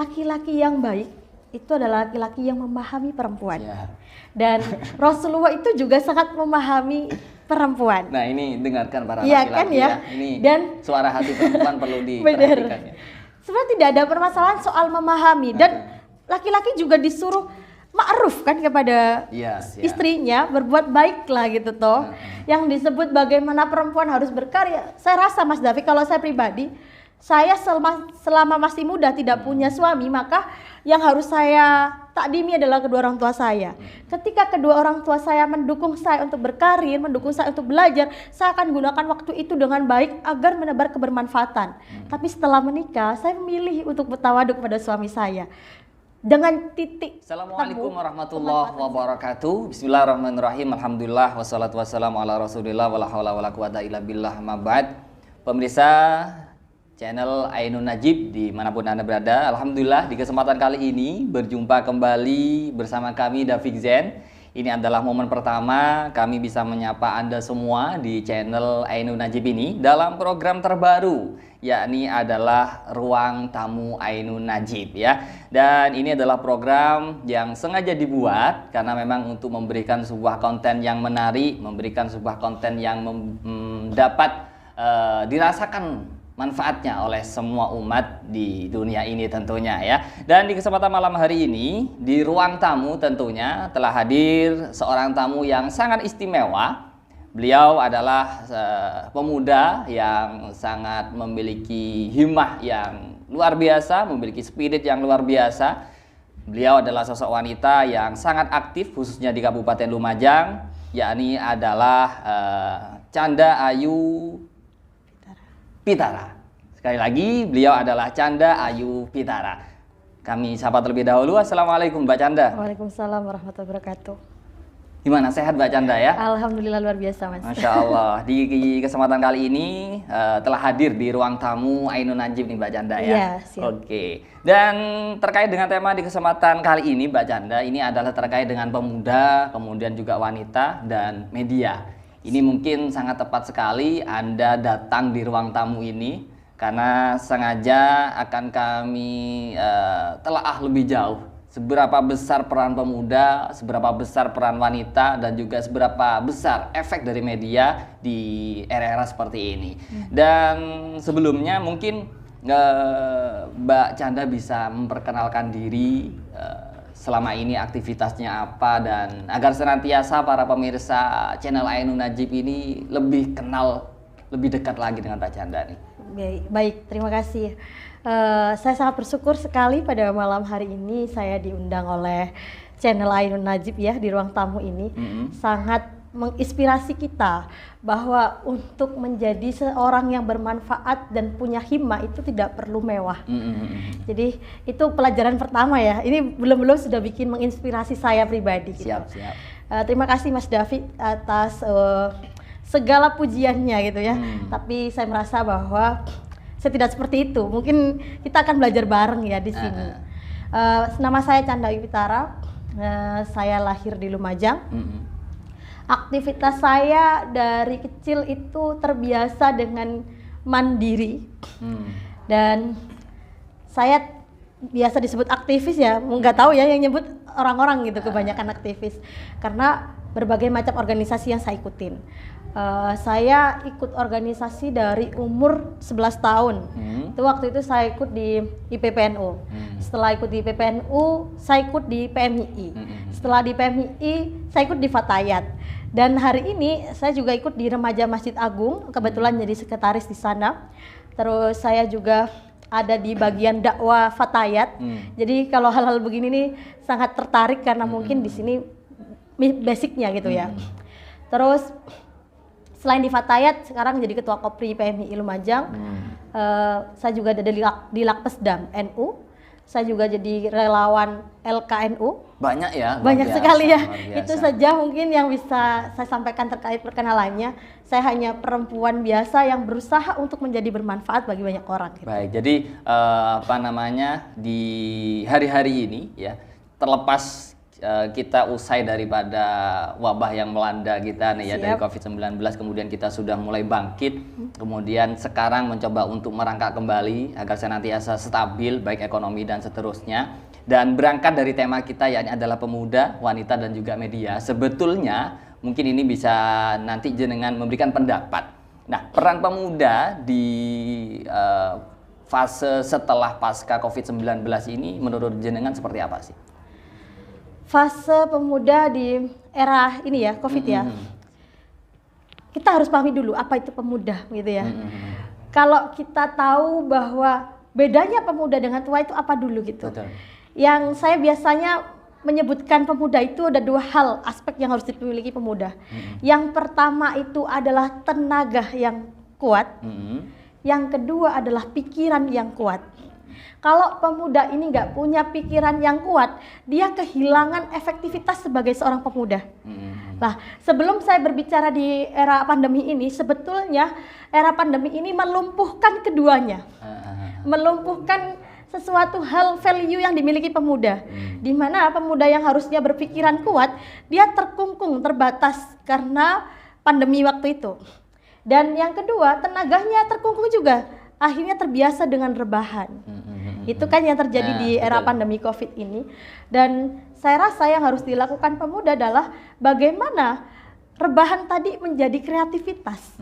laki-laki yang baik itu adalah laki-laki yang memahami perempuan. Ya. Dan Rasulullah itu juga sangat memahami perempuan. Nah, ini dengarkan para Iya laki-laki kan ya? Ini Dan suara hati perempuan perlu diperhatikan ya. Sebenarnya tidak ada permasalahan soal memahami, dan laki-laki juga disuruh ma'ruf kan kepada istrinya, berbuat baiklah gitu toh. Yang disebut bagaimana perempuan harus berkarya. Saya rasa Mas Davi, kalau saya pribadi, saya selama masih muda tidak punya suami, maka yang harus saya takdimi adalah kedua orang tua saya. Ketika kedua orang tua saya mendukung saya untuk berkarir, mendukung saya untuk belajar, saya akan gunakan waktu itu dengan baik agar menebar kebermanfaatan. Tapi setelah menikah, saya memilih untuk bertawaduk kepada suami saya. Dengan titik. Assalamualaikum warahmatullahi wabarakatuh. Bismillahirrahmanirrahim. Alhamdulillah wassalatu wassalamu ala Rasulillah wala haula wala quwata illa billah ma ba'd. Pemirsa channel Ainun Najib dimanapun Anda berada, alhamdulillah di kesempatan kali ini berjumpa kembali bersama kami David Zen. Ini adalah momen pertama kami bisa menyapa Anda semua di channel Ainun Najib ini dalam program terbaru, yakni adalah Ruang Tamu Ainun Najib ya. Dan ini adalah program yang sengaja dibuat karena memang untuk memberikan sebuah konten yang menarik, memberikan sebuah konten yang dapat dirasakan manfaatnya oleh semua umat di dunia ini tentunya ya. Dan di kesempatan malam hari ini di ruang tamu tentunya telah hadir seorang tamu yang sangat istimewa. Beliau adalah pemuda yang sangat memiliki himmah yang luar biasa, memiliki spirit yang luar biasa. Beliau adalah sosok wanita yang sangat aktif khususnya di Kabupaten Lumajang, yakni adalah Canda Ayu Pitara. Sekali lagi, beliau adalah Canda Ayu Pitara. Kami sapa terlebih dahulu. Assalamualaikum Mbak Canda. Waalaikumsalam warahmatullahi wabarakatuh. Gimana, sehat Mbak Canda ya? Alhamdulillah luar biasa Mas. Masya Allah. Di kesempatan kali ini telah hadir di ruang tamu Ainun Najib nih Mbak Canda ya? Iya, siap. Oke. Dan terkait dengan tema di kesempatan kali ini Mbak Canda, ini adalah terkait dengan pemuda, kemudian juga wanita dan media. Ini mungkin sangat tepat sekali Anda datang di ruang tamu ini karena sengaja akan kami telaah lebih jauh seberapa besar peran pemuda, seberapa besar peran wanita, dan juga seberapa besar efek dari media di era-era seperti ini. Dan sebelumnya mungkin Mbak Canda bisa memperkenalkan diri, selama ini aktivitasnya apa, dan agar senantiasa para pemirsa channel Ainun Najib ini lebih kenal, lebih dekat lagi dengan Mbak Canda nih. Baik, terima kasih. Saya sangat bersyukur sekali pada malam hari ini saya diundang oleh channel Ainun Najib ya di ruang tamu ini. Sangat menginspirasi kita bahwa untuk menjadi seorang yang bermanfaat dan punya himmah itu tidak perlu mewah. Jadi itu pelajaran pertama ya. Ini belum sudah bikin menginspirasi saya pribadi. Siap, gitu. siap. Terima kasih Mas David atas segala pujiannya gitu ya. Tapi saya merasa bahwa saya tidak seperti itu. Mungkin kita akan belajar bareng ya di sini. Nama saya Canda Ayu Pitara. Saya lahir di Lumajang. Aktivitas saya dari kecil itu terbiasa dengan mandiri. Dan saya biasa disebut aktivis ya, nggak tahu ya yang nyebut orang-orang gitu, kebanyakan aktivis karena berbagai macam organisasi yang saya ikutin. Saya ikut organisasi dari umur 11 tahun. Itu waktu itu saya ikut di IPPNU. Setelah ikut di IPPNU, saya ikut di PMII. Setelah di PMII, saya ikut di Fatayat. Dan hari ini saya juga ikut di Remaja Masjid Agung, kebetulan jadi sekretaris di sana. Terus saya juga ada di bagian dakwah Fatayat. Jadi kalau hal-hal begini nih sangat tertarik karena mungkin di sini basicnya gitu ya. Terus selain di Fatayat, sekarang jadi ketua Kopri PMI Lumajang. Saya juga ada di Lakpesdam NU. Saya juga jadi relawan LKNU. Banyak ya? Banyak sekali ya. Itu saja mungkin yang bisa saya sampaikan terkait perkenalannya. Saya hanya perempuan biasa yang berusaha untuk menjadi bermanfaat bagi banyak orang. Gitu. Baik, jadi di hari-hari ini ya, terlepas kita usai daripada wabah yang melanda kita nih ya, dari COVID-19, kemudian kita sudah mulai bangkit, kemudian sekarang mencoba untuk merangkak kembali agar senantiasa stabil baik ekonomi dan seterusnya. Dan berangkat dari tema kita yakni adalah pemuda, wanita dan juga media. Sebetulnya mungkin ini bisa nanti jenengan memberikan pendapat. Nah, peran pemuda di fase setelah pasca COVID-19 ini menurut jenengan seperti apa sih? Fase pemuda di era ini ya, COVID ya. Kita harus pahami dulu apa itu pemuda gitu ya. Kalau kita tahu bahwa bedanya pemuda dengan tua itu apa dulu gitu. Betul. Yang saya biasanya menyebutkan pemuda itu ada 2 hal aspek yang harus dimiliki pemuda. Yang pertama itu adalah tenaga yang kuat. Yang kedua adalah pikiran yang kuat. Kalau pemuda ini nggak punya pikiran yang kuat, dia kehilangan efektivitas sebagai seorang pemuda. Nah, sebelum saya berbicara di era pandemi ini, sebetulnya era pandemi ini melumpuhkan keduanya. Melumpuhkan sesuatu hal value yang dimiliki pemuda. Di mana pemuda yang harusnya berpikiran kuat, dia terkungkung, terbatas karena pandemi waktu itu. Dan yang kedua, tenaganya terkungkung juga. Akhirnya terbiasa dengan rebahan. Itu kan yang terjadi di era pandemi COVID ini. Dan saya rasa yang harus dilakukan pemuda adalah bagaimana rebahan tadi menjadi kreativitas.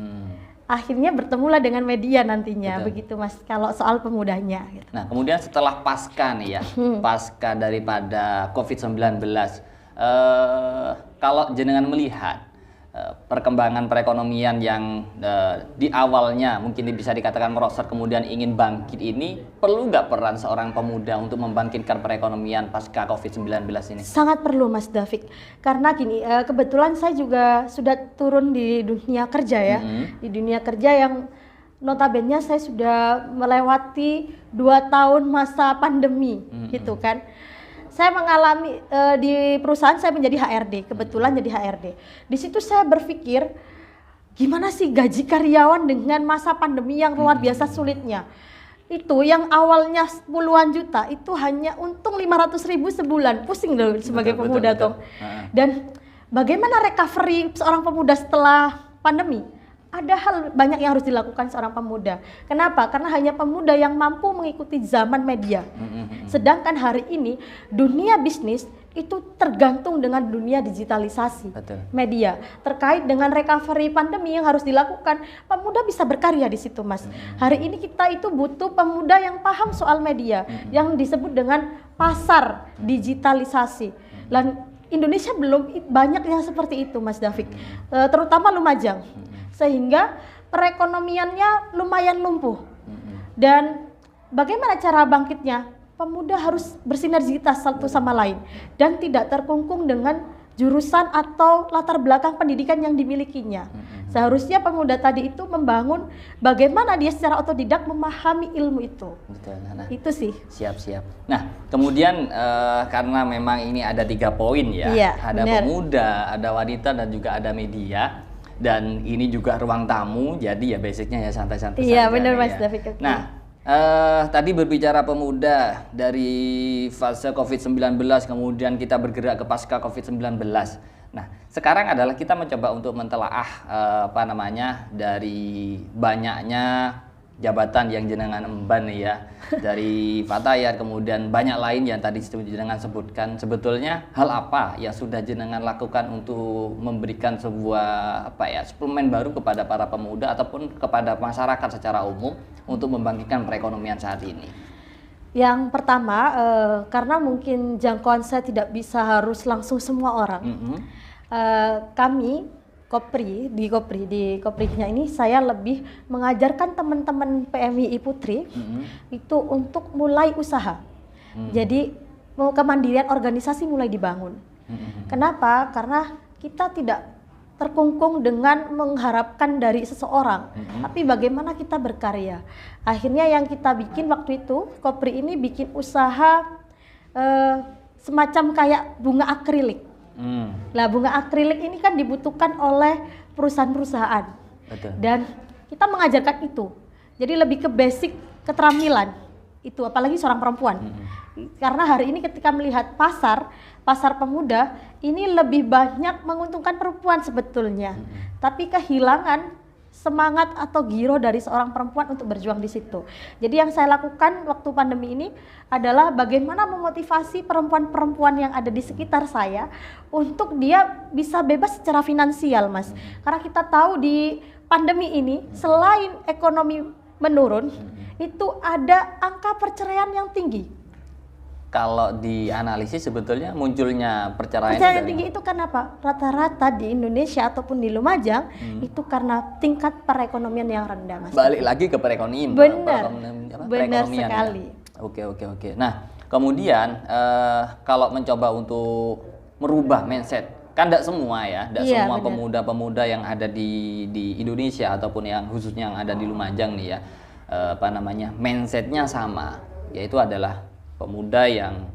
Akhirnya bertemulah dengan media nantinya. Begitu Mas, kalau soal pemudanya gitu. Nah, kemudian setelah pasca nih ya, pasca daripada COVID-19, kalau jenengan melihat perkembangan perekonomian yang di awalnya mungkin bisa dikatakan merosot kemudian ingin bangkit ini, perlu nggak peran seorang pemuda untuk membangkitkan perekonomian pasca COVID-19 ini? Sangat perlu Mas David, karena gini, kebetulan saya juga sudah turun di dunia kerja ya, di dunia kerja yang notabene saya sudah melewati 2 tahun masa pandemi gitu kan. Saya mengalami di perusahaan saya menjadi HRD, kebetulan jadi HRD. Di situ saya berpikir, gimana sih gaji karyawan dengan masa pandemi yang luar biasa sulitnya. Itu yang awalnya puluhan juta, itu hanya untung 500.000 sebulan. Pusing loh sebagai pemuda tuh. Dan bagaimana recovery seorang pemuda setelah pandemi? Ada hal banyak yang harus dilakukan seorang pemuda. Kenapa? Karena hanya pemuda yang mampu mengikuti zaman media. Sedangkan hari ini dunia bisnis itu tergantung dengan dunia digitalisasi. Media. Terkait dengan recovery pandemi yang harus dilakukan, pemuda bisa berkarya di situ Mas. Hari ini kita itu butuh pemuda yang paham soal media, yang disebut dengan pasar digitalisasi. Dan Indonesia belum banyak yang seperti itu Mas David, terutama Lumajang. Sehingga perekonomiannya lumayan lumpuh. Dan bagaimana cara bangkitnya? Pemuda harus bersinergitas satu sama lain dan tidak terkungkung dengan jurusan atau latar belakang pendidikan yang dimilikinya. Seharusnya pemuda tadi itu membangun bagaimana dia secara otodidak memahami ilmu itu. Betul. Nah, itu sih. Siap. Nah, kemudian karena memang ini ada 3 poin ya. Iya, ada bener. pemuda, ada wanita dan juga ada media. Dan ini juga ruang tamu, jadi ya basicnya ya santai-santai Iya, saja. benar nih Mas ya. David. Nah, tadi berbicara pemuda dari fase COVID-19, kemudian kita bergerak ke pasca COVID-19. Nah, sekarang adalah kita mencoba untuk mentelaah dari banyaknya jabatan yang jenengan emban ya, dari Fatayat, kemudian banyak lain yang tadi jenengan sebutkan. Sebetulnya hal apa yang sudah jenengan lakukan untuk memberikan sebuah suplemen baru kepada para pemuda ataupun kepada masyarakat secara umum untuk membangkitkan perekonomian saat ini? Yang pertama, karena mungkin jangkauan saya tidak bisa harus langsung semua orang. Kami di Koprinya ini saya lebih mengajarkan teman-teman PMII Putri itu untuk mulai usaha. Jadi kemandirian organisasi mulai dibangun. Kenapa? Karena kita tidak terkungkung dengan mengharapkan dari seseorang, tapi bagaimana kita berkarya. Akhirnya yang kita bikin waktu itu, Kopri ini bikin usaha semacam kayak bunga akrilik. Nah, bunga akrilik ini kan dibutuhkan oleh perusahaan-perusahaan. Dan kita mengajarkan itu. Jadi lebih ke basic keterampilan. itu, apalagi seorang perempuan. Karena hari ini ketika melihat pasar pemuda ini lebih banyak menguntungkan perempuan sebetulnya, tapi kehilangan semangat atau giro dari seorang perempuan untuk berjuang di situ. Jadi yang saya lakukan waktu pandemi ini adalah bagaimana memotivasi perempuan-perempuan yang ada di sekitar saya untuk dia bisa bebas secara finansial, Mas. Karena kita tahu di pandemi ini selain ekonomi menurun, itu ada angka perceraian yang tinggi. Kalau dianalisis sebetulnya munculnya perceraian yang tinggi itu kenapa? Rata-rata di Indonesia ataupun di Lumajang itu karena tingkat perekonomian yang rendah, Mas. Balik lagi ke perekonomian. Benar sekali. Ya. Oke. Nah, kemudian kalau mencoba untuk merubah mindset, kan tidak semua ya, tidak semua pemuda-pemuda yang ada di Indonesia ataupun yang khususnya yang ada di Lumajang nih ya, mindsetnya sama, yaitu adalah pemuda yang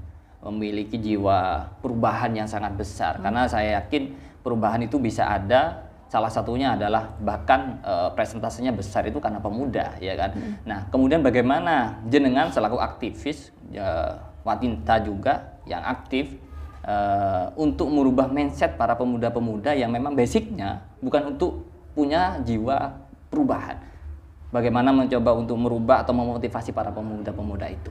memiliki jiwa perubahan yang sangat besar. Karena saya yakin perubahan itu bisa ada, salah satunya adalah bahkan presentasenya besar itu karena pemuda, ya kan. Nah, kemudian bagaimana jenengan selaku aktivis wanita juga yang aktif untuk merubah mindset para pemuda-pemuda yang memang basicnya bukan untuk punya jiwa perubahan. Bagaimana mencoba untuk merubah atau memotivasi para pemuda-pemuda itu?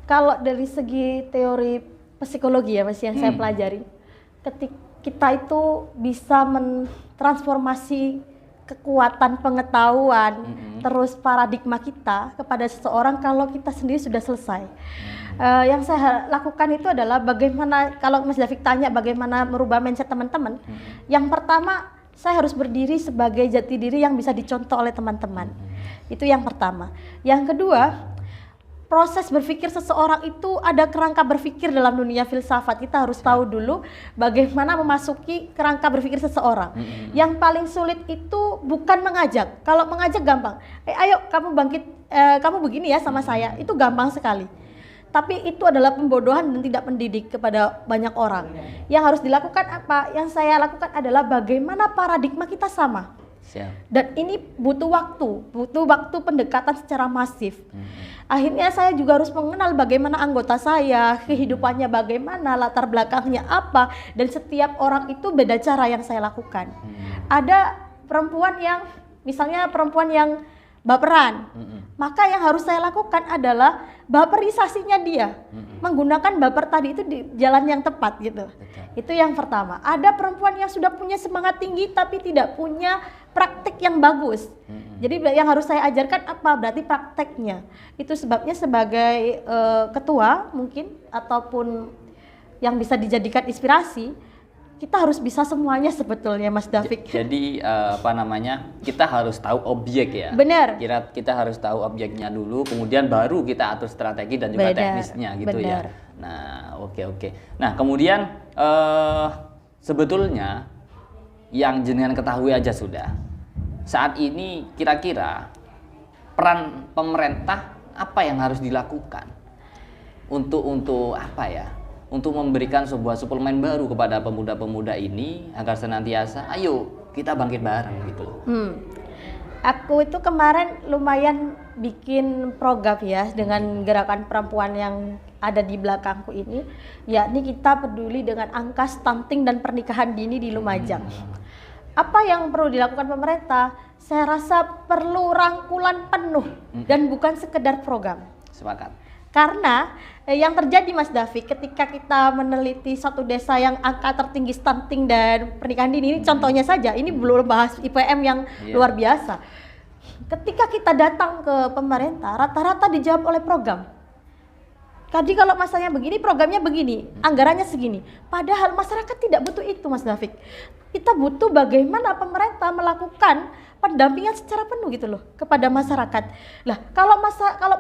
Kalau dari segi teori psikologi ya Mas yang saya pelajari, ketika kita itu bisa mentransformasi kekuatan pengetahuan, terus paradigma kita kepada seseorang kalau kita sendiri sudah selesai. Yang saya lakukan itu adalah bagaimana, kalau Mas David tanya bagaimana merubah mindset teman-teman, yang pertama saya harus berdiri sebagai jati diri yang bisa dicontoh oleh teman-teman. Itu yang pertama. Yang kedua, proses berpikir seseorang itu ada kerangka berpikir dalam dunia filsafat. Kita harus tahu dulu bagaimana memasuki kerangka berpikir seseorang. Yang paling sulit itu bukan mengajak. Kalau mengajak gampang. Ayo kamu bangkit, kamu begini ya sama saya. Itu gampang sekali. Tapi itu adalah pembodohan dan tidak mendidik kepada banyak orang. Yang harus dilakukan apa? Yang saya lakukan adalah bagaimana paradigma kita sama. Dan ini butuh waktu pendekatan secara masif. Akhirnya saya juga harus mengenal bagaimana anggota saya, kehidupannya bagaimana, latar belakangnya apa, dan setiap orang itu beda cara yang saya lakukan. Ada perempuan yang, misalnya perempuan yang baperan, maka yang harus saya lakukan adalah baperisasinya dia, menggunakan baper tadi itu di jalan yang tepat gitu. Itu yang pertama. Ada perempuan yang sudah punya semangat tinggi tapi tidak punya praktik yang bagus. Jadi yang harus saya ajarkan apa? Berarti prakteknya. Itu sebabnya sebagai ketua mungkin ataupun yang bisa dijadikan inspirasi, kita harus bisa semuanya sebetulnya Mas David. Jadi kita harus tahu objek ya. Benar. Kita harus tahu objeknya dulu, kemudian baru kita atur strategi dan juga teknisnya gitu ya. Nah, oke. Nah, kemudian sebetulnya yang jenengan ketahui aja sudah. Saat ini kira-kira peran pemerintah apa yang harus dilakukan untuk apa ya? Untuk memberikan sebuah suplemen baru kepada pemuda-pemuda ini agar senantiasa ayo kita bangkit bareng gitu. Aku itu kemarin lumayan bikin program ya dengan gerakan perempuan yang ada di belakangku ini, yakni kita peduli dengan angka stunting dan pernikahan dini di Lumajang. Apa yang perlu dilakukan pemerintah? Saya rasa perlu rangkulan penuh dan bukan sekedar program. Sepakat. Karena yang terjadi Mas David ketika kita meneliti satu desa yang angka tertinggi stunting dan pernikahan dini, ini contohnya saja, ini belum bahas IPM yang luar biasa. Ketika kita datang ke pemerintah, rata-rata dijawab oleh program. Tadi kalau masalahnya begini, programnya begini, anggarannya segini. Padahal masyarakat tidak butuh itu Mas David. Kita butuh bagaimana pemerintah melakukan pendampingan secara penuh gitu loh kepada masyarakat. Lah, kalau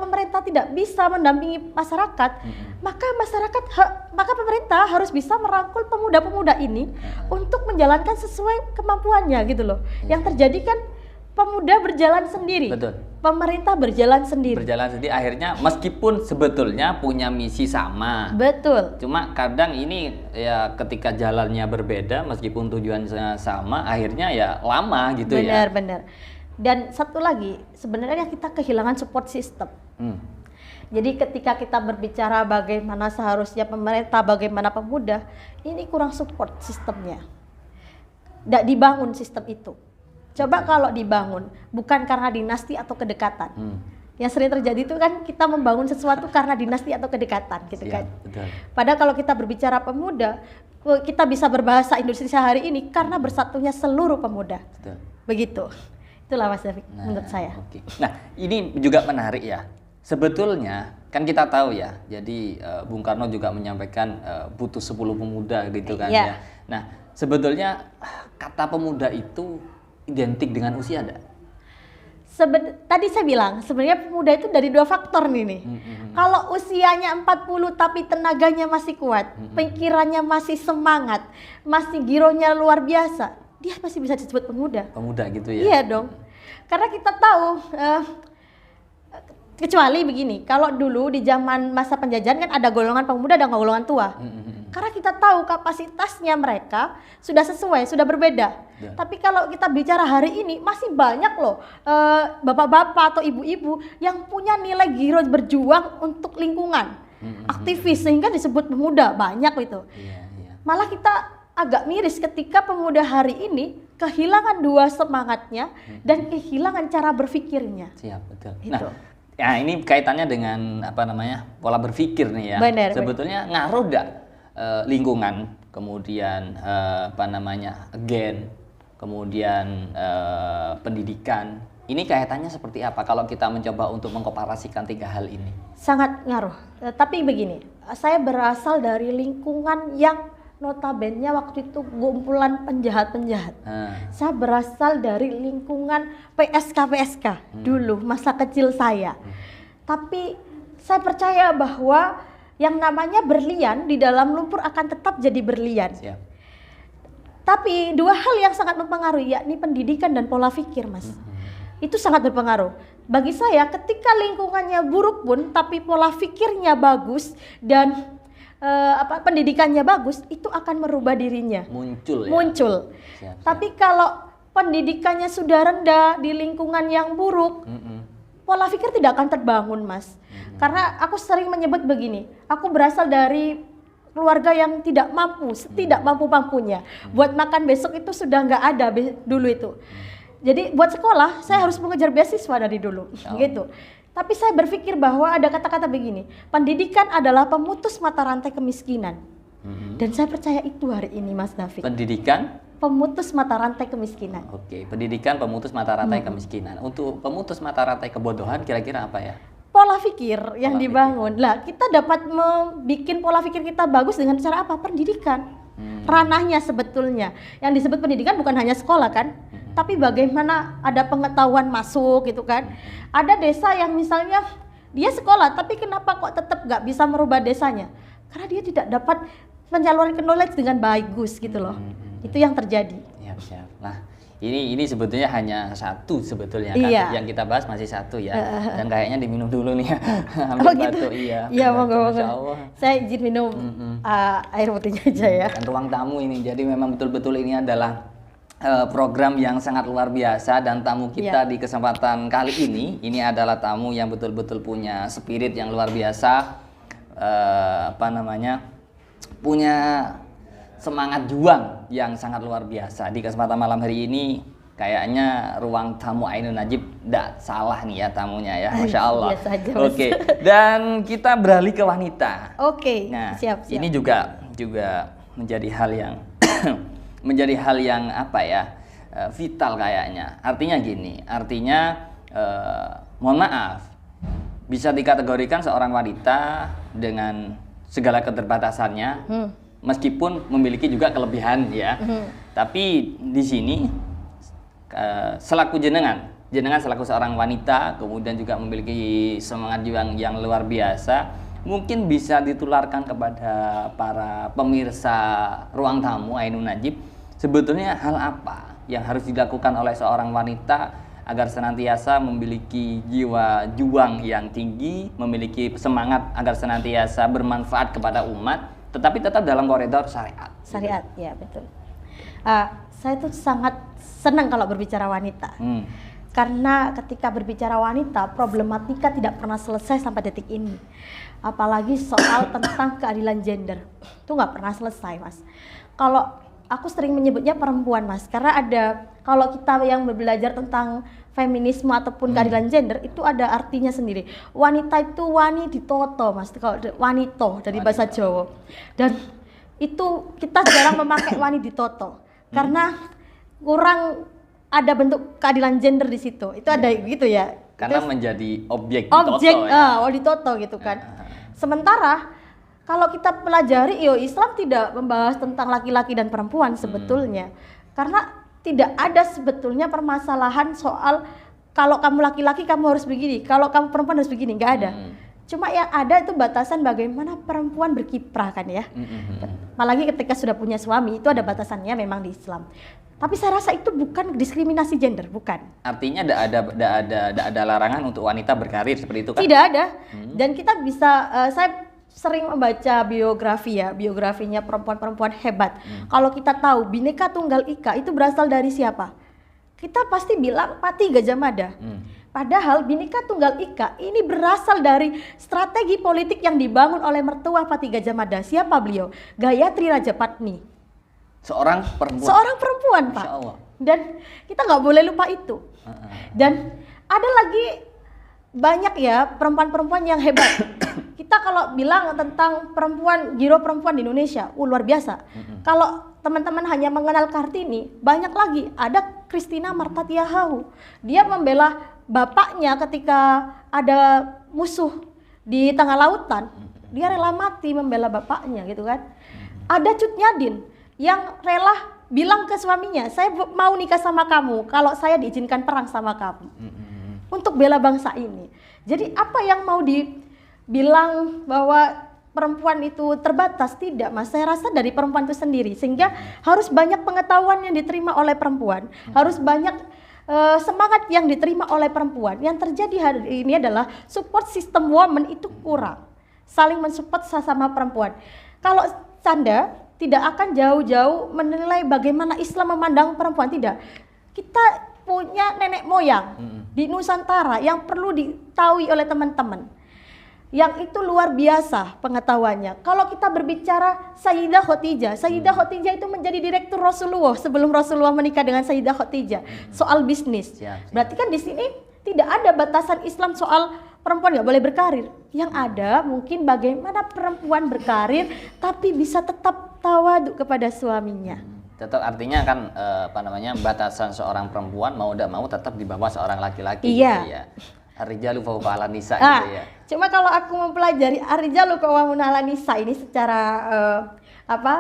pemerintah tidak bisa mendampingi masyarakat, maka pemerintah harus bisa merangkul pemuda-pemuda ini untuk menjalankan sesuai kemampuannya gitu loh. Yang terjadi kan pemuda berjalan sendiri. Betul. Pemerintah berjalan sendiri. Akhirnya meskipun sebetulnya punya misi sama. Betul. Cuma kadang ini ya ketika jalannya berbeda meskipun tujuannya sama akhirnya ya lama gitu. Benar. Dan satu lagi, sebenarnya kita kehilangan support system. Jadi ketika kita berbicara bagaimana seharusnya pemerintah, bagaimana pemuda, ini kurang support sistemnya. Tidak dibangun sistem itu. Coba kalau dibangun, bukan karena dinasti atau kedekatan. Yang sering terjadi itu kan kita membangun sesuatu karena dinasti atau kedekatan, gitu kan. Betul. Padahal kalau kita berbicara pemuda, kita bisa berbahasa Indonesia hari ini karena bersatunya seluruh pemuda. Betul. Begitu. Itulah Mas David, menurut saya. Okay. Nah, ini juga menarik ya. Sebetulnya kan kita tahu ya, jadi Bung Karno juga menyampaikan butuh 10 pemuda gitu kan ya. Nah, sebetulnya kata pemuda itu identik dengan usia ada? Tadi saya bilang sebenarnya pemuda itu dari 2 faktor nih. Kalau usianya 40 tapi tenaganya masih kuat, pikirannya masih semangat, masih gironya luar biasa, dia masih bisa disebut pemuda. Pemuda gitu ya? Iya dong. Karena kita tahu kecuali begini, kalau dulu di zaman masa penjajahan kan ada golongan pemuda dan golongan tua. Karena kita tahu kapasitasnya mereka sudah sesuai, sudah berbeda. Tapi kalau kita bicara hari ini masih banyak loh bapak-bapak atau ibu-ibu yang punya nilai giro berjuang untuk lingkungan, aktivis sehingga disebut pemuda, banyak itu. Malah kita agak miris ketika pemuda hari ini kehilangan 2 semangatnya dan kehilangan cara berpikirnya. Siap, betul. Itu. Nah, ini kaitannya dengan apa namanya pola berpikir nih ya. Benar, sebetulnya ngaruh nggak lingkungan, kemudian apa namanya gen, kemudian pendidikan. Ini kaitannya seperti apa kalau kita mencoba untuk mengkomparasikan 3 hal ini? Sangat ngaruh. Tapi begini, saya berasal dari lingkungan yang notabene waktu itu kumpulan penjahat-penjahat. Saya berasal dari lingkungan PSK dulu, masa kecil saya. Tapi saya percaya bahwa yang namanya berlian di dalam lumpur akan tetap jadi berlian. Siap. Tapi 2 hal yang sangat mempengaruhi, yakni pendidikan dan pola pikir, Mas. Itu sangat berpengaruh. Bagi saya, ketika lingkungannya buruk pun, tapi pola pikirnya bagus dan pendidikannya bagus, itu akan merubah dirinya. Muncul ya? Muncul. Siap. Tapi kalau pendidikannya sudah rendah di lingkungan yang buruk, pola pikir tidak akan terbangun, Mas. Karena aku sering menyebut begini, aku berasal dari keluarga yang tidak mampu, tidak mampu-mampunya. Buat makan besok itu sudah nggak ada dulu itu. Jadi buat sekolah, saya harus mengejar beasiswa dari dulu, gitu. Tapi saya berpikir bahwa ada kata-kata begini, pendidikan adalah pemutus mata rantai kemiskinan. Dan saya percaya itu hari ini, Mas David. Pendidikan? Pemutus mata rantai kemiskinan. Oke, pendidikan pemutus mata rantai kemiskinan. Untuk pemutus mata rantai kebodohan kira-kira apa ya? Pola pikir yang dibangun. Lah, kita dapat membuat pola pikir kita bagus dengan cara apa? Pendidikan. Ranahnya sebetulnya. Yang disebut pendidikan bukan hanya sekolah kan? Tapi bagaimana ada pengetahuan masuk gitu kan. Ada desa yang misalnya dia sekolah tapi kenapa kok tetap nggak bisa merubah desanya? Karena dia tidak dapat menyalurkan knowledge dengan bagus gitu loh. Itu yang terjadi. Siap. Nah, ini sebetulnya hanya satu sebetulnya kan. Yang kita bahas masih satu ya. Dan kayaknya diminum dulu nih ya. Ambil gitu. batu, iya. Iya, monggo. Saya izin minum air putihnya aja ya. Dan ruang tamu ini. Jadi memang betul-betul ini adalah program yang sangat luar biasa, dan tamu kita di kesempatan kali ini adalah tamu yang betul-betul punya spirit yang luar biasa, punya semangat juang yang sangat luar biasa. Di kesempatan malam hari ini kayaknya ruang tamu Ainun Najib tidak salah nih ya tamunya ya, Masya Allah. Oke. Dan kita beralih ke wanita. Oke. Nah, siap. Ini juga menjadi hal yang menjadi hal yang vital kayaknya. Artinya gini, mohon maaf, bisa dikategorikan seorang wanita dengan segala keterbatasannya, meskipun memiliki juga kelebihan ya. Tapi di sini selaku jenengan selaku seorang wanita, kemudian juga memiliki semangat juang yang luar biasa, mungkin bisa ditularkan kepada para pemirsa ruang tamu Ainun Najib. Sebetulnya hal apa yang harus dilakukan oleh seorang wanita agar senantiasa memiliki jiwa juang yang tinggi, memiliki semangat agar senantiasa bermanfaat kepada umat, tetapi tetap dalam koridor syariat. Syariat, ya betul. Saya tuh sangat senang kalau berbicara wanita. Karena ketika berbicara wanita, problematika tidak pernah selesai sampai detik ini. Apalagi soal tentang keadilan gender, itu nggak pernah selesai, Mas. Kalau aku sering menyebutnya perempuan, Mas, karena kalau kita yang belajar tentang feminisme ataupun keadilan gender, itu ada artinya sendiri. Wanita itu wani ditoto, Mas, kalau wanito dari bahasa Jawa. Dan itu kita jarang memakai wani ditoto karena kurang ada bentuk keadilan gender di situ. Itu ada gitu ya. Karena itu menjadi objek ditoto gitu kan. Sementara kalau kita pelajari, Islam tidak membahas tentang laki-laki dan perempuan sebetulnya. Karena tidak ada sebetulnya permasalahan soal kalau kamu laki-laki kamu harus begini, kalau kamu perempuan harus begini, nggak ada. Cuma yang ada itu batasan bagaimana perempuan berkiprah kan ya. Apalagi ketika sudah punya suami, itu ada batasannya memang di Islam. Tapi saya rasa itu bukan diskriminasi gender, bukan. Artinya ada larangan untuk wanita berkarir seperti itu kan? Tidak ada. Dan kita bisa, saya sering membaca biografinya perempuan-perempuan hebat. Kalau kita tahu Bhinneka Tunggal Ika itu berasal dari siapa? Kita pasti bilang Pati Gajah Mada. Padahal Bhinneka Tunggal Ika ini berasal dari strategi politik yang dibangun oleh mertua Pati Gajah Mada. Siapa beliau? Gayatri Rajapatni. Seorang perempuan. Seorang perempuan, Pak. Masya Allah. Dan kita nggak boleh lupa itu. Dan ada lagi banyak ya perempuan-perempuan yang hebat. Kita kalau bilang tentang giro perempuan di Indonesia, luar biasa. Kalau teman-teman hanya mengenal Kartini, banyak lagi. Ada Christina Marta Tiahahu. Dia membela bapaknya ketika ada musuh di tengah lautan. Dia rela mati membela bapaknya gitu kan. Ada Cut Nyadin yang rela bilang ke suaminya, saya mau nikah sama kamu kalau saya diizinkan perang sama kamu. Untuk bela bangsa ini. Jadi apa yang mau dibilang bahwa perempuan itu terbatas? Tidak, Mas. Saya rasa dari perempuan itu sendiri. Sehingga harus banyak pengetahuan yang diterima oleh perempuan. Harus banyak semangat yang diterima oleh perempuan. Yang terjadi hari ini adalah support system woman itu kurang. Saling mensupport sesama perempuan. Kalau Canda tidak akan jauh-jauh menilai bagaimana Islam memandang perempuan, tidak. Kita punya nenek moyang di Nusantara yang perlu diketahui oleh teman-teman. Yang itu luar biasa pengetahuannya. Kalau kita berbicara Sayyidah Khadijah itu menjadi direktur Rasulullah sebelum Rasulullah menikah dengan Sayyidah Khadijah. Soal bisnis. Berarti kan di sini tidak ada batasan Islam soal perempuan nggak boleh berkarir. Yang ada mungkin bagaimana perempuan berkarir tapi bisa tetap tawaduk kepada suaminya. Tetap artinya kan batasan seorang perempuan mau tidak mau tetap di bawah seorang laki-laki. Iya. Gitu ya. Ar-rijalu fawqa 'alan nisa gitu ya. Cuma kalau aku mempelajari ar-rijalu qawwamun 'alan nisa ini secara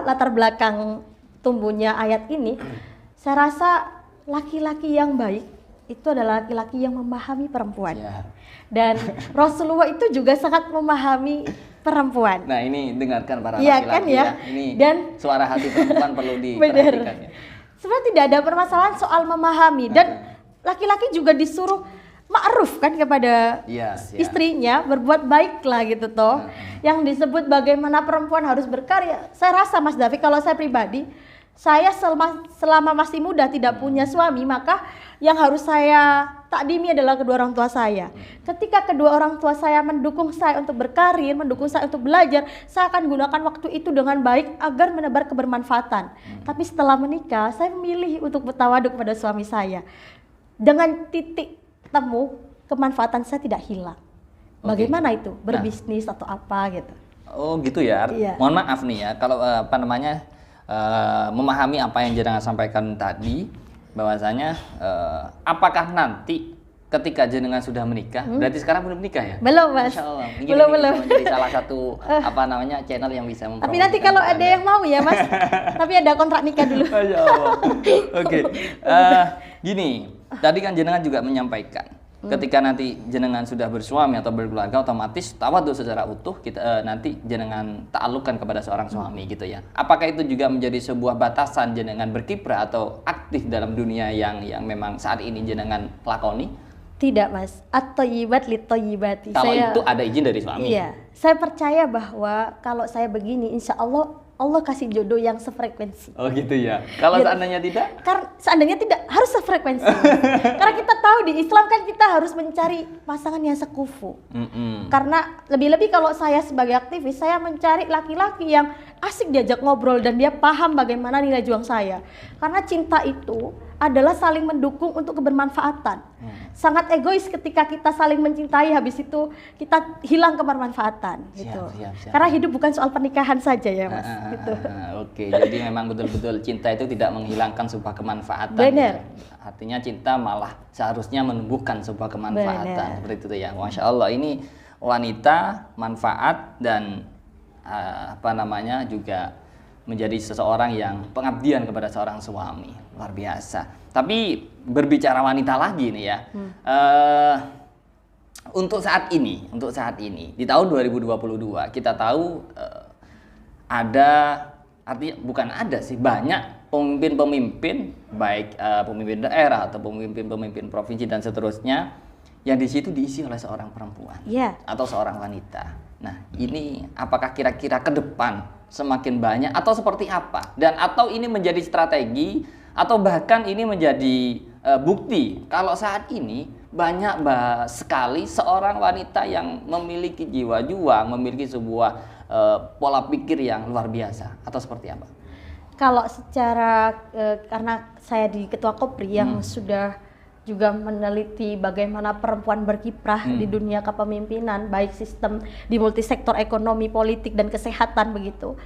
latar belakang tumbuhnya ayat ini, saya rasa laki-laki yang baik itu adalah laki-laki yang memahami perempuan. Dan Rasulullah itu juga sangat memahami perempuan. Nah, ini dengarkan para laki-laki kan ya. Ini dan suara hati perempuan perlu diperhatikan ya. Sebenarnya tidak ada permasalahan soal memahami dan laki-laki juga disuruh ma'ruf kan kepada istrinya, berbuat baiklah gitu toh. Yang disebut bagaimana perempuan harus berkarya. Saya rasa Mas Davi, kalau saya pribadi, saya selama masih muda tidak punya suami, maka yang harus saya takdimi adalah kedua orang tua saya. Ketika kedua orang tua saya mendukung saya untuk berkarir, mendukung saya untuk belajar, saya akan gunakan waktu itu dengan baik agar menebar kebermanfaatan. Tapi setelah menikah, saya memilih untuk bertawaduk kepada suami saya. Dengan titik temu, kemanfaatan saya tidak hilang. Bagaimana itu? Berbisnis atau apa gitu. Oh gitu ya. Mohon maaf nih ya, kalau memahami apa yang jenengan sampaikan tadi, bahwasanya apakah nanti ketika jenengan sudah menikah, berarti sekarang belum menikah ya? Belum, Mas. Masya Allah. Belum. Menjadi salah satu channel yang bisa mempromosikan. Tapi nanti kalau ada yang mau ya, Mas. Tapi ada kontrak nikah dulu. Masya Allah. Oke. Gini, tadi kan jenengan juga menyampaikan ketika nanti jenengan sudah bersuami atau berkeluarga, otomatis tawadhu secara utuh kita nanti jenengan ta'alluqkan kepada seorang suami gitu ya. Apakah itu juga menjadi sebuah batasan jenengan berkiprah atau aktif dalam dunia yang memang saat ini jenengan lakoni? Tidak, Mas. At-thayyibat lit-thayyibati. Kalau itu ada izin dari suami. Iya. Saya percaya bahwa kalau saya begini, insya Allah Allah kasih jodoh yang sefrekuensi. Oh gitu ya. Kalau Jadi, seandainya tidak? Karena seandainya tidak harus sefrekuensi. Karena kita tahu di Islam kan kita harus mencari pasangan yang sekufu. Karena lebih-lebih kalau saya sebagai aktivis, saya mencari laki-laki yang asik diajak ngobrol dan dia paham bagaimana nilai juang saya. Karena cinta itu adalah saling mendukung untuk kebermanfaatan. Sangat egois ketika kita saling mencintai, habis itu kita hilang kebermanfaatan. Gitu. Siap. Karena hidup bukan soal pernikahan saja ya, Mas. Gitu. Oke, jadi memang betul-betul cinta itu tidak menghilangkan sebuah kemanfaatan. Benar. Ya. Artinya cinta malah seharusnya menumbuhkan sebuah kemanfaatan. Seperti itu ya. Masya Allah, ini wanita manfaat dan juga menjadi seseorang yang pengabdian kepada seorang suami. Luar biasa. Tapi berbicara wanita lagi nih ya. Untuk saat ini di tahun 2022 kita tahu banyak pemimpin-pemimpin baik pemimpin daerah atau pemimpin-pemimpin provinsi dan seterusnya yang di situ diisi oleh seorang perempuan atau seorang wanita. Nah, ini apakah kira-kira ke depan semakin banyak atau seperti apa? Dan atau ini menjadi strategi atau bahkan ini menjadi bukti kalau saat ini banyak sekali seorang wanita yang memiliki jiwa juang, memiliki sebuah pola pikir yang luar biasa atau seperti apa? Kalau secara karena saya di Ketua Kopri yang sudah juga meneliti bagaimana perempuan berkiprah di dunia kepemimpinan, baik sistem di multisektor ekonomi, politik, dan kesehatan begitu.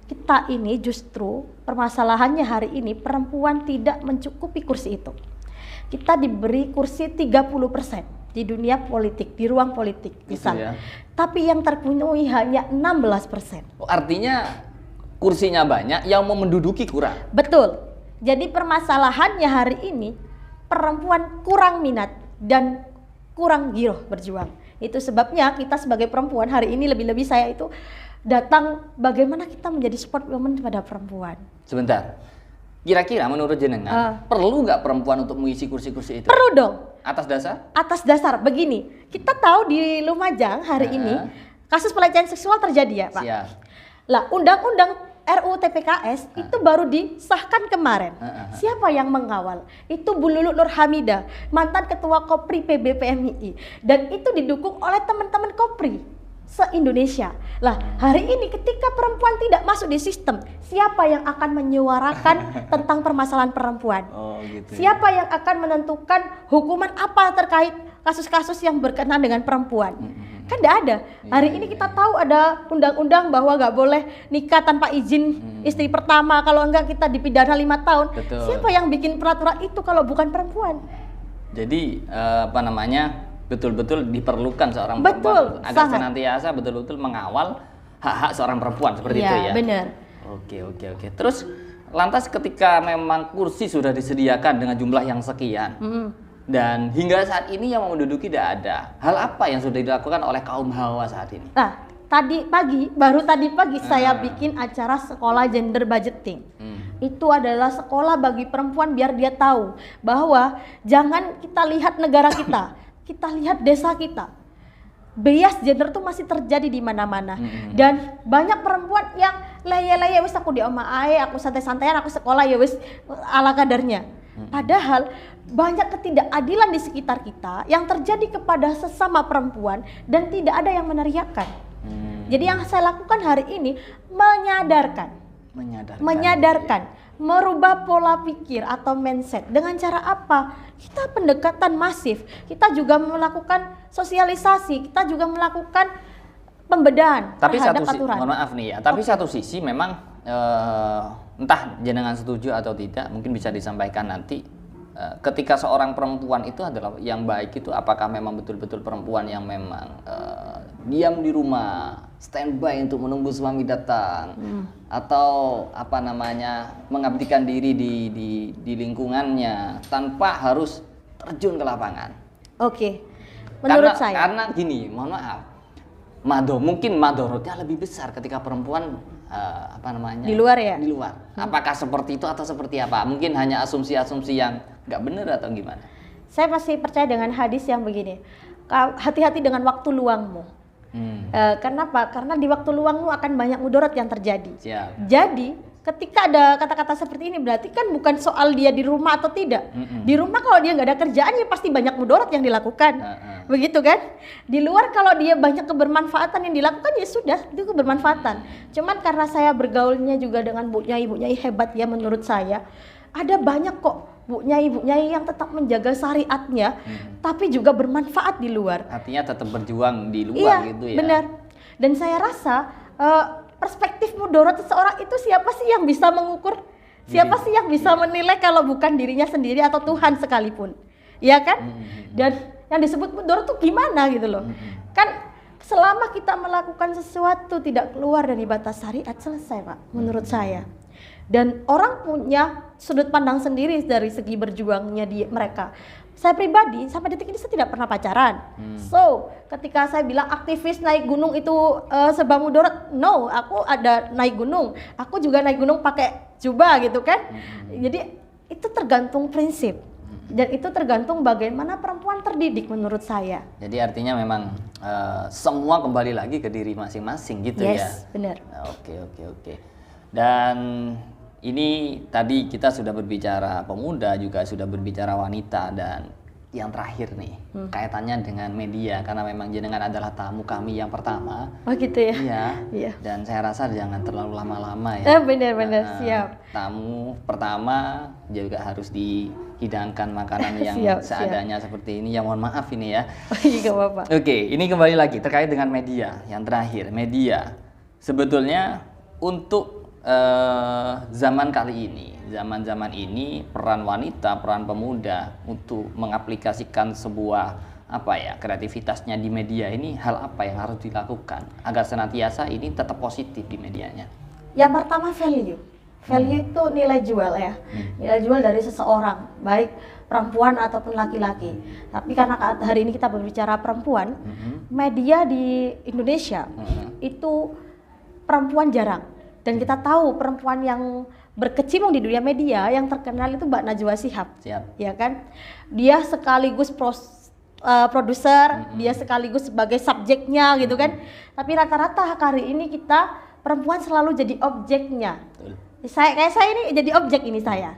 Kita ini justru permasalahannya hari ini perempuan tidak mencukupi kursi itu. Kita diberi kursi 30% di dunia politik, di ruang politik misalnya. Ya. Tapi yang terpenuhi hanya 16%. Oh, artinya kursinya banyak, yang mau menduduki kurang. Betul. Jadi permasalahannya hari ini perempuan kurang minat dan kurang giroh berjuang. Itu sebabnya kita sebagai perempuan hari ini lebih-lebih saya itu datang bagaimana kita menjadi support woman kepada perempuan. Sebentar, kira-kira menurut jenengan perlu nggak perempuan untuk mengisi kursi-kursi itu? Perlu dong. Atas dasar? Atas dasar begini, kita tahu di Lumajang hari ini kasus pelecehan seksual terjadi ya Pak. Siap. Lah undang-undang RUU TPKS itu baru disahkan kemarin. Siapa yang mengawal? Itu Bu Lulu Nur Hamidah, mantan Ketua Kopri PBPMII. Dan itu didukung oleh teman-teman Kopri se-Indonesia. Lah, hari ini ketika perempuan tidak masuk di sistem, siapa yang akan menyuarakan tentang permasalahan perempuan? Oh, gitu. Siapa yang akan menentukan hukuman apa terkait kasus-kasus yang berkenaan dengan perempuan? Kan tidak ada. Hari ini kita tahu ada undang-undang bahwa nggak boleh nikah tanpa izin istri pertama, kalau enggak kita dipidana 5 tahun. Betul. Siapa yang bikin peraturan itu kalau bukan perempuan? Jadi betul-betul diperlukan seorang perempuan agar senantiasa betul-betul mengawal hak-hak seorang perempuan seperti itu ya. Benar. Oke. Terus lantas ketika memang kursi sudah disediakan dengan jumlah yang sekian. Dan hingga saat ini yang mau menduduki tidak ada. Hal apa yang sudah dilakukan oleh kaum Hawa saat ini? Nah, baru tadi pagi saya bikin acara sekolah gender budgeting. Itu adalah sekolah bagi perempuan biar dia tahu bahwa jangan kita lihat negara kita, kita lihat desa kita. Bias gender tuh masih terjadi di mana-mana. Dan banyak perempuan yang leye-leye, wis aku di oma ae, aku santai-santaian, aku sekolah ya wis ala kadarnya. Padahal banyak ketidakadilan di sekitar kita yang terjadi kepada sesama perempuan dan tidak ada yang meneriakan. Jadi yang saya lakukan hari ini menyadarkan, merubah pola pikir atau mindset. Dengan cara apa? Kita pendekatan masif, kita juga melakukan sosialisasi, kita juga melakukan pembedahan terhadap aturan. Mohon maaf nih ya, tapi satu sisi memang entah jenengan setuju atau tidak, mungkin bisa disampaikan nanti. Ketika seorang perempuan itu adalah yang baik itu, apakah memang betul-betul perempuan yang memang diam di rumah, standby untuk menunggu suami datang, atau mengabdikan diri di lingkungannya tanpa harus terjun ke lapangan? Oke, menurut saya. Karena gini, mohon maaf, mungkin madorotnya lebih besar ketika perempuan di luar ya? Di luar. Apakah seperti itu atau seperti apa? Mungkin hanya asumsi-asumsi yang nggak benar atau gimana? saya masih percaya dengan hadis yang begini, hati-hati dengan waktu luangmu. Kenapa? Karena di waktu luangmu akan banyak mudarat yang terjadi. Siap. Jadi ketika ada kata-kata seperti ini, berarti kan bukan soal dia di rumah atau tidak. Di rumah kalau dia nggak ada kerjaan, ya pasti banyak mudarat yang dilakukan. Begitu kan? Di luar kalau dia banyak kebermanfaatan yang dilakukan, ya sudah, itu kebermanfaatan. Cuman karena saya bergaulnya juga dengan bu nyai hebat ya menurut saya, ada banyak kok bu nyai yang tetap menjaga syariatnya, tapi juga bermanfaat di luar. Artinya tetap berjuang di luar gitu ya. Benar. Dan saya rasa perspektif mudarat seseorang itu siapa sih yang bisa mengukur? Siapa sih yang bisa menilai kalau bukan dirinya sendiri atau Tuhan sekalipun? Ya kan? Dan yang disebut mudarat itu gimana gitu loh. Kan selama kita melakukan sesuatu tidak keluar dari batas syariat, selesai Pak, menurut saya. Dan orang punya sudut pandang sendiri dari segi berjuangnya mereka. Saya pribadi sampai detik ini saya tidak pernah pacaran. So, ketika saya bilang aktivis naik gunung itu serba mudarat, no, aku ada naik gunung. Aku juga naik gunung pakai jubah gitu kan. Jadi itu tergantung prinsip. Dan itu tergantung bagaimana perempuan terdidik menurut saya. Jadi artinya memang semua kembali lagi ke diri masing-masing gitu ya. Yes, benar. Oke. Dan ini tadi kita sudah berbicara pemuda, juga sudah berbicara wanita, dan yang terakhir nih kaitannya dengan media, karena memang jenengan adalah tamu kami yang pertama. Oh gitu ya? Iya. Dan saya rasa jangan terlalu lama-lama ya. Benar-benar siap. Tamu pertama juga harus dihidangkan makanan yang seadanya seperti ini. Ya mohon maaf ini ya. Iya apa-apa. Oke, ini kembali lagi terkait dengan media. Yang terakhir, media sebetulnya untuk zaman ini peran wanita, peran pemuda untuk mengaplikasikan sebuah kreativitasnya di media ini, hal apa yang harus dilakukan agar senantiasa ini tetap positif di medianya? Yang pertama value itu nilai jual ya, nilai jual dari seseorang, baik perempuan ataupun laki-laki. Tapi karena hari ini kita berbicara perempuan, media di Indonesia itu perempuan jarang. Dan kita tahu perempuan yang berkecimpung di dunia media yang terkenal itu Mbak Najwa Shihab. Siap. Ya kan? Dia sekaligus produser, dia sekaligus sebagai subjeknya gitu kan. Tapi rata-rata hari ini kita perempuan selalu jadi objeknya. Kayak saya ini jadi objek ini saya.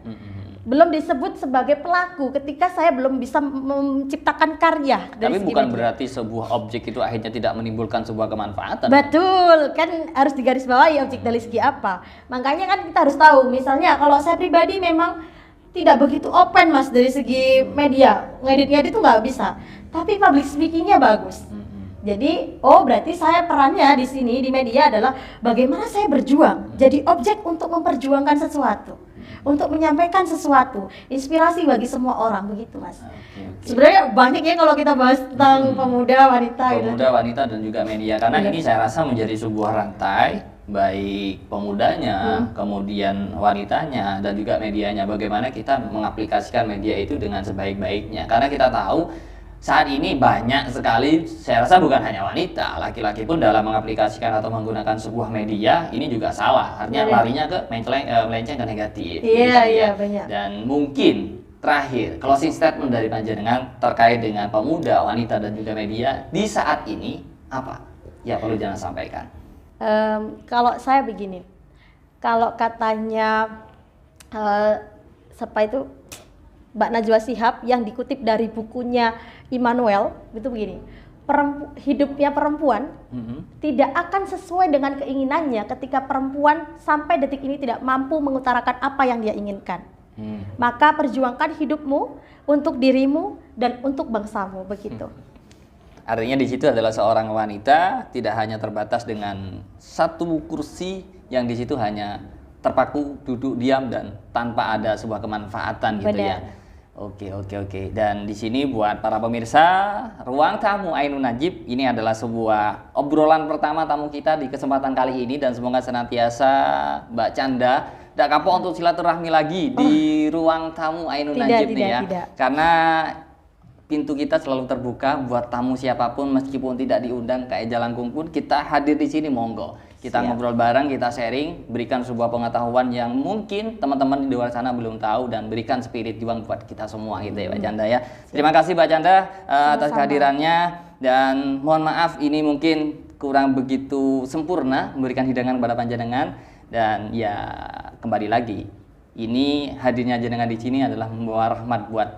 Belum disebut sebagai pelaku ketika saya belum bisa menciptakan karya. Tapi bukan berarti sebuah objek itu akhirnya tidak menimbulkan sebuah kemanfaatan. Betul, kan harus digarisbawahi objek dari segi apa. Makanya kan kita harus tahu, misalnya kalau saya pribadi memang tidak begitu open Mas dari segi media. Ngedit-ngedit itu nggak bisa. Tapi public speakingnya bagus. Jadi, berarti saya perannya di sini di media adalah bagaimana saya berjuang. Jadi objek untuk memperjuangkan sesuatu, untuk menyampaikan sesuatu, inspirasi bagi semua orang, begitu Mas. Sebenarnya banyak ya kalau kita bahas tentang pemuda, wanita dan juga media. Karena ini saya rasa menjadi sebuah rantai, baik pemudanya, kemudian wanitanya, dan juga medianya. Bagaimana kita mengaplikasikan media itu dengan sebaik-baiknya. Karena kita tahu saat ini banyak sekali, saya rasa bukan hanya wanita, laki-laki pun dalam mengaplikasikan atau menggunakan sebuah media ini juga salah. Artinya larinya ke melenceng ke negatif. Iya, banyak. Dan mungkin terakhir, closing statement dari panjenengan terkait dengan pemuda, wanita dan juga media di saat ini apa? Ya perlu jangan sampaikan. Kalau saya begini, kalau katanya Mbak Najwa Shihab yang dikutip dari bukunya Immanuel, itu begini, hidupnya perempuan tidak akan sesuai dengan keinginannya ketika perempuan sampai detik ini tidak mampu mengutarakan apa yang dia inginkan. Maka perjuangkan hidupmu untuk dirimu dan untuk bangsamu, begitu. Artinya di situ adalah seorang wanita tidak hanya terbatas dengan satu kursi yang di situ hanya terpaku duduk diam dan tanpa ada sebuah kemanfaatan gitu. Benar. Ya. Oke. Dan di sini buat para pemirsa Ruang Tamu Ainun Najib, ini adalah sebuah obrolan pertama tamu kita di kesempatan kali ini, dan semoga senantiasa Mbak Chanda tidak kapok untuk silaturahmi lagi di Ruang Tamu Ainun Najib nih ya. Karena pintu kita selalu terbuka buat tamu siapapun, meskipun tidak diundang kayak Jalangkung pun kita hadir di sini, monggo. Kita ngobrol bareng, kita sharing, berikan sebuah pengetahuan yang mungkin teman-teman di luar sana belum tahu dan berikan spirit juang buat kita semua gitu ya Mbak Chandra ya. Terima kasih Mbak Chandra atas kehadirannya, dan mohon maaf ini mungkin kurang begitu sempurna memberikan hidangan kepada panjenengan, dan ya kembali lagi ini hadirnya jenengan di sini adalah membawa rahmat buat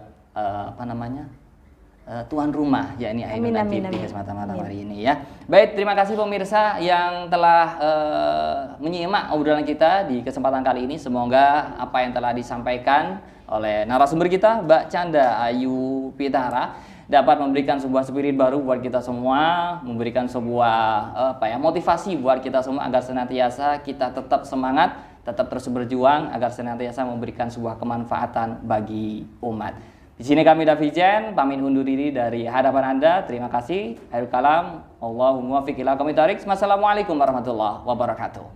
tuan rumah, yakni Ainun Najib di kesempatan malam hari ini ya. Baik, terima kasih pemirsa yang telah menyimak obrolan kita di kesempatan kali ini. Semoga apa yang telah disampaikan oleh narasumber kita, Mbak Chandra Ayu Pitara, dapat memberikan sebuah spirit baru buat kita semua, memberikan sebuah motivasi buat kita semua agar senantiasa kita tetap semangat, tetap terus berjuang agar senantiasa memberikan sebuah kemanfaatan bagi umat. Di sini kami Davijen pamit undur diri dari hadapan Anda. Terima kasih. Akhirul kalam. Allahumma fiq ila aqwamit thoriq. Wassalamualaikum warahmatullahi wabarakatuh.